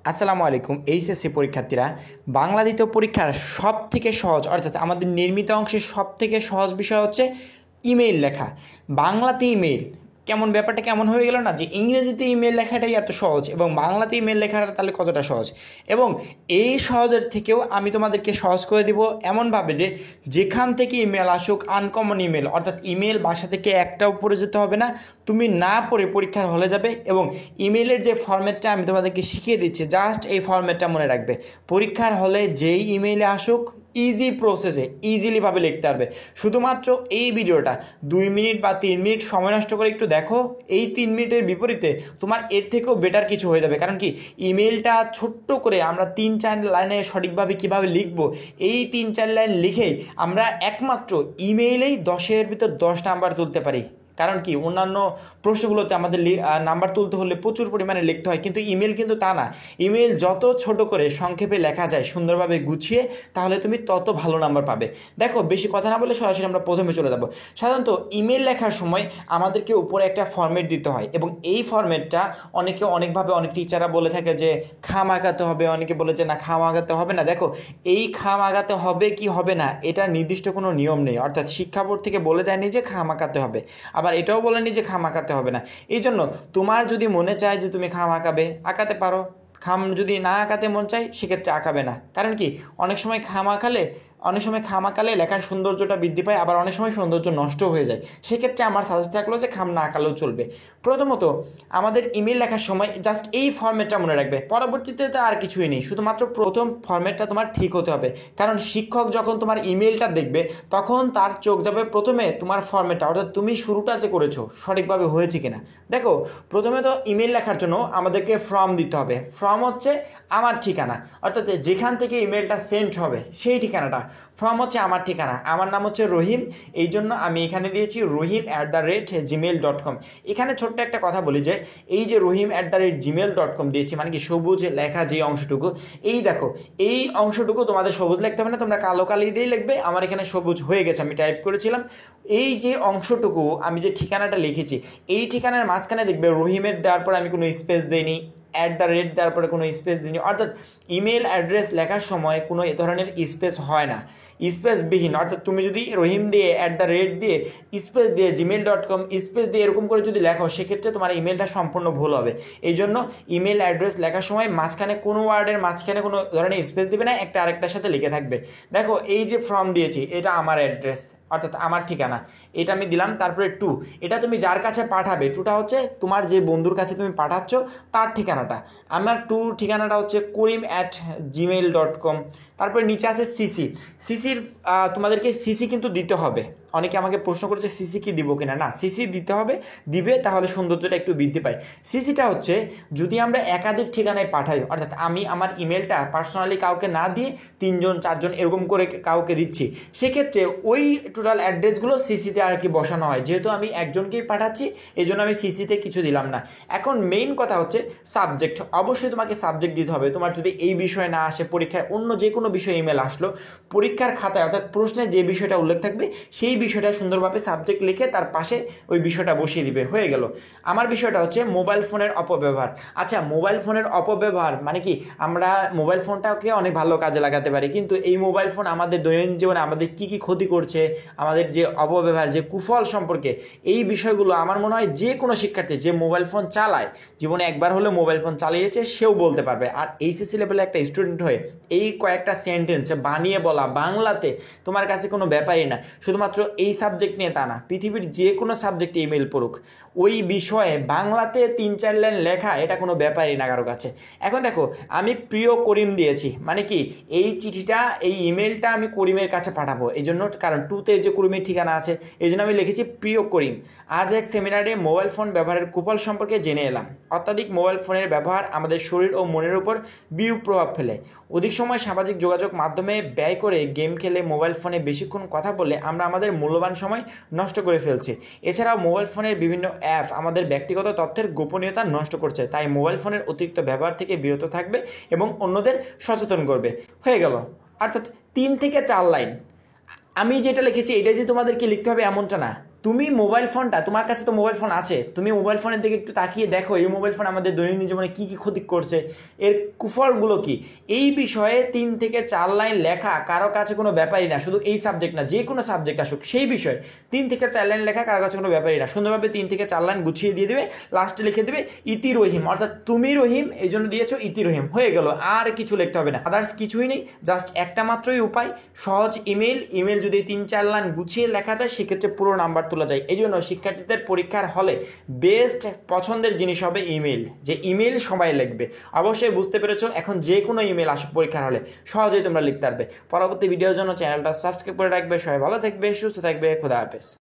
আসসালামু আলাইকুম। এইচএসসি পরীক্ষার্থীরা, বাংলা দ্বিতীয় পরীক্ষার সবথেকে সহজ অর্থাৎ আমাদের নির্মিত অংশের সবথেকে সহজ বিষয় হচ্ছে ইমেইল লেখা। বাংলাতে ইমেইল ব্যাপারটা কেমন হয়ে গেল না, যে ইংরেজিতে ইমেল লেখাটাই এত সহজ এবং বাংলাতে ইমেল লেখাটা তাহলে কতটা সহজ। এবং এই সহজের থেকেও আমি তোমাদেরকে সহজ করে দিব এমনভাবে যে যেখান থেকে ইমেল আসুক, আনকমন ইমেল অর্থাৎ ইমেল বাসা থেকে একটাও পড়ে যেতে হবে না, তুমি না পড়ে পরীক্ষার হলে যাবে। এবং ইমেলের যে ফরম্যাটটা আমি তোমাদেরকে শিখিয়ে দিচ্ছি, জাস্ট এই ফরম্যাটটা মনে রাখবে। পরীক্ষার হলে যেই ইমেইলে আসুক ইজি প্রসেসে ইজিলিভাবে লিখতে পারবে। শুধুমাত্র এই ভিডিওটা 2 মিনিট বা 3 মিনিট সময় নষ্ট করে একটু দেখো। এই 3 মিনিটের বিপরীতে তোমার এর থেকেও বেটার কিছু হয়ে যাবে। কারণ কি, ইমেলটা ছোট্ট করে আমরা 3-4 লাইনে সঠিকভাবে কীভাবে লিখবো, এই 3-4 লাইন লিখেই আমরা একমাত্র ইমেইলেই 10-এর ভিতর 10 নাম্বার তুলতে পারি। কারণ কি, অন্যান্য প্রশ্নগুলোতে আমাদের নাম্বার তুলতে হলে প্রচুর পরিমাণে লিখতে হয়, কিন্তু ইমেল কিন্তু তা না। ইমেল যত ছোট করে সংক্ষেপে লেখা যায়, সুন্দরভাবে গুছিয়ে, তাহলে তুমি তত ভালো নাম্বার পাবে। দেখো, বেশি কথা না বলে সরাসরি আমরা প্রথমে চলে যাব। সাধারণত ইমেল লেখার সময় আমাদেরকে উপরে একটা ফরম্যাট দিতে হয় এবং এই ফরম্যাটটা অনেকভাবে অনেক টিচাররা বলে থাকে যে খাম আঁকাতে হবে, অনেকে বলে যে না খাম আঁকাতে হবে না। দেখো, এই খাম আঁকাতে হবে কি হবে না এটা নির্দিষ্ট কোনো নিয়ম নেই, অর্থাৎ শিক্ষা বোর্ড থেকে বলে দেয়নি যে খাম আঁকাতে হবে, আবার এটাও বলেনি যে খাম আঁকাতে হবে না। এই জন্য তোমার যদি মনে চায় যে তুমি খাম আঁকাবে, আঁকাতে পারো। খাম যদি না আঁকাতে মন চায় সেক্ষেত্রে আঁকাবে না। কারণ কি, অনেক সময় খাম আঁকালে লেখার সৌন্দর্যটা বৃদ্ধি পায়, আবার অনেক সময় সৌন্দর্য নষ্ট হয়ে যায়। সেক্ষেত্রে আমার সাজেস্ট থাকলো যে খাম না আঁকালেও চলবে। প্রথমত আমাদের ইমেল লেখার সময় জাস্ট এই ফরম্যাটটা মনে রাখবে, পরবর্তীতে তো আর কিছুই নেই, শুধুমাত্র প্রথম ফরম্যাটটা তোমার ঠিক হতে হবে। কারণ শিক্ষক যখন তোমার ইমেলটা দেখবে তখন তার চোখ যাবে প্রথমে তোমার ফরম্যাটটা, অর্থাৎ তুমি শুরুটা যে করেছো সঠিকভাবে হয়েছে কিনা। দেখো, প্রথমে তো ইমেল লেখার জন্য আমাদেরকে ফর্ম দিতে হবে। ফর্ম হচ্ছে আমার ঠিকানা, অর্থাৎ যেখান থেকে ইমেলটা সেন্ড হবে সেই ঠিকানাটা। ফর্ম হচ্ছে আমার ঠিকানা। আমার নাম হচ্ছে রহিম, এই জন্য আমি এখানে দিয়েছি rahim@gmail.com। এখানে ছোট্ট একটা কথা বলি যে এই যে rahim@gmail.com দিয়েছি, মানে কি সবুজ লেখা যে অংশটুকু, এই দেখো এই অংশটুকু তোমাদের সবুজ লিখতে হবে না, তোমরা কালো কালি দিয়েই লিখবে। আমার এখানে সবুজ হয়ে গেছে, আমি টাইপ করেছিলাম। এই যে অংশটুকু আমি যে ঠিকানাটা লিখেছি, এই ঠিকানার মাঝখানে দেখবে রহিমের দেওয়ার পর আমি কোনো স্পেস দিইনি, দেওয়ার পরে কোনো স্পেস দিইনি। অর্থাৎ ইমেল অ্যাড্রেস লেখার সময় কোনো এ ধরনের স্পেস হয় না, স্পেসবিহীন। অর্থাৎ তুমি যদি রহিম দিয়ে দিয়ে স্পেস দিয়ে gmail.com স্পেস দিয়ে এরকম করে যদি লেখো, সেক্ষেত্রে তোমার ইমেলটা সম্পূর্ণ ভুল হবে। এই জন্য ইমেল অ্যাড্রেস লেখার সময় মাঝখানে কোনো ওয়ার্ডের মাঝখানে কোনো ধরনের স্পেস দিবে না, একটা আরেকটার সাথে লিখে থাকবে। দেখো, এই যে ফর্ম দিয়েছি এটা আমার অ্যাড্রেস, অর্থাৎ আমার ঠিকানা, এটা আমি দিলাম। তারপরে 2, এটা তুমি যার কাছে পাঠাবে, 2টা হচ্ছে তোমার যে বন্ধুর কাছে তুমি পাঠাচ্ছ তার ঠিকানাটা। আমার 2 ঠিকানাটা হচ্ছে karim@gmail.com। তারপরে নিচে আছে সিসির তোমাদেরকে সিসি কিন্তু দিতে হবে। অনেকে আমাকে প্রশ্ন করেছে সিসি কি দিব কিনা। না, সিসি দিতে হবে, দিবে, তাহলে সৌন্দর্যটা একটু বৃদ্ধি পায়। সিসিটা হচ্ছে যদি আমরা একাধিক ঠিকানায় পাঠাই, অর্থাৎ আমি আমার ইমেলটা পার্সোনালি কাউকে না দিয়ে 3জন 4জন এরকম করে কাউকে দিচ্ছি, সেক্ষেত্রে ওই টোটাল অ্যাড্রেসগুলো সিসিতে আর কি বসানো হয়। যেহেতু আমি একজনকেই পাঠাচ্ছি, এই জন্য আমি সিসিতে কিছু দিলাম না। এখন মেইন কথা হচ্ছে সাবজেক্ট। অবশ্যই তোমাকে সাবজেক্ট দিতে হবে। তোমার যদি এই বিষয় না আসে, পরীক্ষায় অন্য যে কোনো বিষয়ে ইমেল আসলো, পরীক্ষার খাতায় অর্থাৎ প্রশ্নে যে বিষয়টা উল্লেখ থাকবে সেই বিষয়টা সুন্দরভাবে সাবজেক্ট লিখে তার পাশে ওই বিষয়টা বসিয়ে দিবে, হয়ে গেল। আমার বিষয়টা হচ্ছে মোবাইল ফোনের অপব্যবহার। আচ্ছা, মোবাইল ফোনের অপব্যবহার মানে কি, আমরা মোবাইল ফোনটাকে অনেক ভালো কাজে লাগাতে পারি, কিন্তু এই মোবাইল ফোন আমাদের দৈনন্দিন জীবনে আমাদের কী কী ক্ষতি করছে, আমাদের যে অপব্যবহার, যে কুফল সম্পর্কে, এই বিষয়গুলো আমার মনে হয় যে কোনো শিক্ষার্থী যে মোবাইল ফোন চালায়, জীবনে একবার হলে মোবাইল ফোন চালিয়েছে সেও বলতে পারবে। আর এইচএসসি লেভেলে একটা স্টুডেন্ট হয়ে এই কয়েকটা সেন্টেন্সে বানিয়ে বলা বাংলাতে তোমার কাছে কোনো ব্যাপারই না। শুধুমাত্র এই সাবজেক্ট নিয়ে তা না, পৃথিবীর যে কোনো সাবজেক্টে ইমেল পড়ুক, ওই বিষয়ে বাংলাতে 3-4 লাইন লেখা এটা কোনো ব্যাপারই না কারো কাছে। এখন দেখো, আমি প্রিয় করিম দিয়েছি, মানে কি এই চিঠিটা, এই ইমেলটা আমি করিমের কাছে পাঠাবো, এই জন্য, কারণ 2তে যে করিমের ঠিকানা আছে, এই জন্য আমি লিখেছি প্রিয় করিম। আজ এক সেমিনারে মোবাইল ফোন ব্যবহারের কুফল সম্পর্কে জেনে এলাম। অত্যাধিক মোবাইল ফোনের ব্যবহার আমাদের শরীর ও মনের উপর বিরূপ প্রভাব ফেলে। অধিক সময় সামাজিক যোগাযোগ মাধ্যমে ব্যয় করে গেম খেলে মোবাইল ফোনে বেশিক্ষণ কথা বলে আমরা আমাদের মূল্যবান সময় নষ্ট করে ফেলছি। এছাড়াও মোবাইল ফোনের বিভিন্ন অ্যাপ আমাদের ব্যক্তিগত তথ্যের গোপনীয়তা নষ্ট করছে। তাই মোবাইল ফোনের অতিরিক্ত ব্যবহার থেকে বিরত থাকবে এবং অন্যদের সচেতন করবে। হয়ে গেল। অর্থাৎ 3 থেকে 4 লাইন আমি যেটা লিখেছি এটাই যে তোমাদেরকে লিখতে হবে এমনটা না। তুমি মোবাইল ফোনটা, তোমার কাছে তো মোবাইল ফোন আছে, তুমি মোবাইল ফোনের দিকে একটু তাকিয়ে দেখো এই মোবাইল ফোন আমাদের দৈনন্দিন জীবনে কী কী ক্ষতি করছে, এর কুফলগুলো কি। এই বিষয়ে 3 থেকে 4 লাইন লেখা কারো কাছে কোনো ব্যাপারই না, শুধু এই সাবজেক্ট না, যে কোনো সাবজেক্ট আসুক সেই বিষয়ে 3 থেকে 4 লাইন লেখা কারো কাছে কোনো ব্যাপারই না। সুন্দরভাবে 3 থেকে 4 লাইন গুছিয়ে দিয়ে দেবে, লাস্টে লিখে দেবে ইতি রহিম, অর্থাৎ তুমি রহিম এই জন্য দিয়েছো ইতি রহিম, হয়ে গেল। আর কিছু লিখতে হবে না, আদার্স কিছুই নেই, জাস্ট একটা মাত্রই উপায়, সহজ ইমেল যদি 3-4 লাইন গুছিয়ে লেখা যায় সেক্ষেত্রে পুরো নাম্বার তোলা যায়। এই জন্য শিক্ষার্থীদের পরীক্ষার হলে বেস্ট পছন্দের জিনিস হবে ইমেল, যে ইমেল সবাই লিখবে। অবশ্যই বুঝতে পেরেছো, এখন যে কোনো ইমেল আসুক পরীক্ষার হলে সহজেই তোমরা লিখতে পারবে। পরবর্তী ভিডিওর জন্য চ্যানেলটা সাবস্ক্রাইব করে রাখবে। সবাই ভালো থাকবে, সুস্থ থাকবে, খোদা হাফেজ।